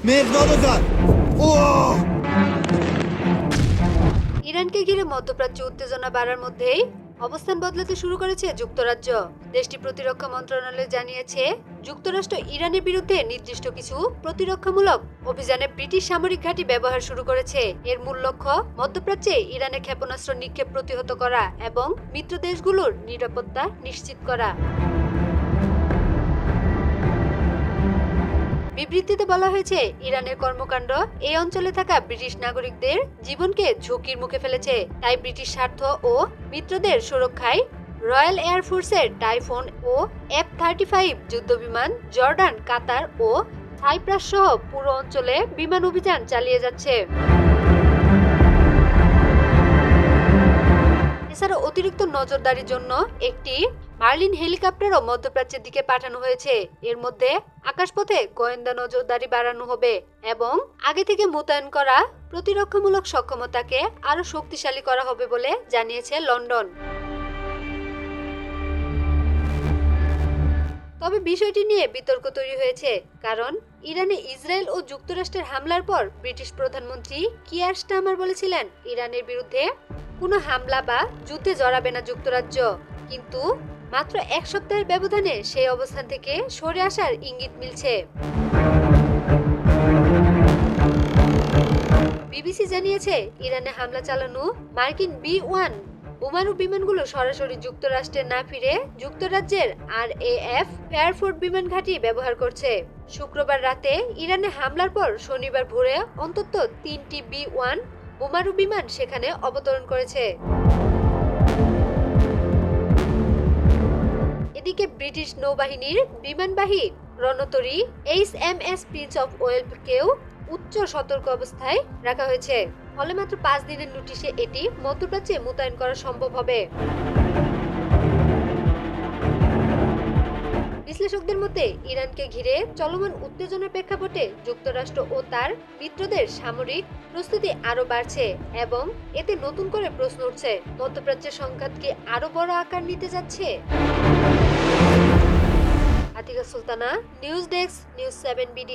মেঘনাদজার ও ইরানকে ঘিরে মধ্যপ্রাচ্যে উত্তেজনা বাড়ার মধ্যেই অবস্থান বদলাতে শুরু করেছে যুক্তরাজ্য। দেশটির প্রতিরক্ষা মন্ত্রণালয় জানিয়েছে, যুক্তরাষ্ট্র ইরানের বিরুদ্ধে নির্দিষ্ট কিছু প্রতিরক্ষামূলক অভিযানে ব্রিটিশ সামরিক ঘাঁটি ব্যবহার শুরু করেছে। এর মূল লক্ষ্য মধ্যপ্রাচ্যে ইরানের ক্ষেপণাস্ত্র নিক্ষেপ প্রতিহত করা এবং মিত্র দেশগুলোর নিরাপত্তা নিশ্চিত করা। বিবৃতিতে বলা হয়েছে, ইরানের কর্মকাণ্ড এই অঞ্চলে থাকা ব্রিটিশ নাগরিকদের জীবনকে ঝুঁকির মুখে ফেলেছে। তাই ব্রিটিশ স্বার্থ ও মিত্রদের সুরক্ষায় রয়্যাল এয়ারফোর্সের টাইফুন ও F-35 যুদ্ধবিমান জর্ডান, কাতার ও সাইপ্রাস সহ পুরো অঞ্চলে বিমান অভিযান চালিয়ে যাচ্ছে। এছাড়া অতিরিক্ত নজরদারির জন্য একটি মার্লিন হেলিকপ্টারও মধ্যপ্রাচ্যের দিকে পাঠানো হয়েছে। এর মধ্যে আকাশপথে গোয়েন্দা নজরদারি বাড়ানো হবে এবং আগে থেকে মোতায়েন করা প্রতিরক্ষামূলক সক্ষমতাকে আরও শক্তিশালী করা হবে বলে জানিয়েছে লন্ডন। তবে বিষয়টি নিয়ে বিতর্ক তৈরি হয়েছে, কারণ ইরানে ইসরায়েল ও যুক্তরাষ্ট্রের হামলার পর ব্রিটিশ প্রধানমন্ত্রী কিয়ার স্টারমার বলেছিলেন, ইরানের বিরুদ্ধে কোনো হামলা বা যুদ্ধে জড়াবে না যুক্তরাজ্য। কিন্তু মাত্র এক সপ্তাহের ব্যবধানে সেই অবস্থান থেকে সরে আসার ইঙ্গিত মিলছে। বিবিসি জানিয়েছে, ইরানে হামলা চালানো মার্কিন B-1 বোমারু বিমানগুলো সরাসরি যুক্তরাষ্ট্রে না ফিরে যুক্তরাজ্যের RAF ফেয়ারফোর্ট বিমান ঘাঁটি ব্যবহার করছে। শুক্রবার রাতে ইরানে হামলার পর শনিবার ভোরে অন্তত 3টি B-1 বোমারু বিমান সেখানে অবতরণ করেছে। এদিকে ব্রিটিশ নৌবাহিনীর বিমানবাহী রণতরী HMS প্রিন্স অফ ওয়েলসকেও উচ্চ সতর্ক অবস্থায় রাখা হয়েছে। ফলে মাত্র 5 দিনের নোটিশে এটি মধ্যপ্রাচ্যে মোতায়েন করা সম্ভব হবে। বিশ্লেষকদের মতে, ইরানকে ঘিরে চলমান উত্তেজনার প্রেক্ষাপটে যুক্তরাষ্ট্র ও তার মিত্রদের সামরিক প্রস্তুতি আরও বাড়ছে এবং এতে নতুন করে প্রশ্ন উঠছে, মধ্যপ্রাচ্যের সংঘাত কি আরও বড় আকার নিতে যাচ্ছে? Atika Sultana, news desk, news 7 BD।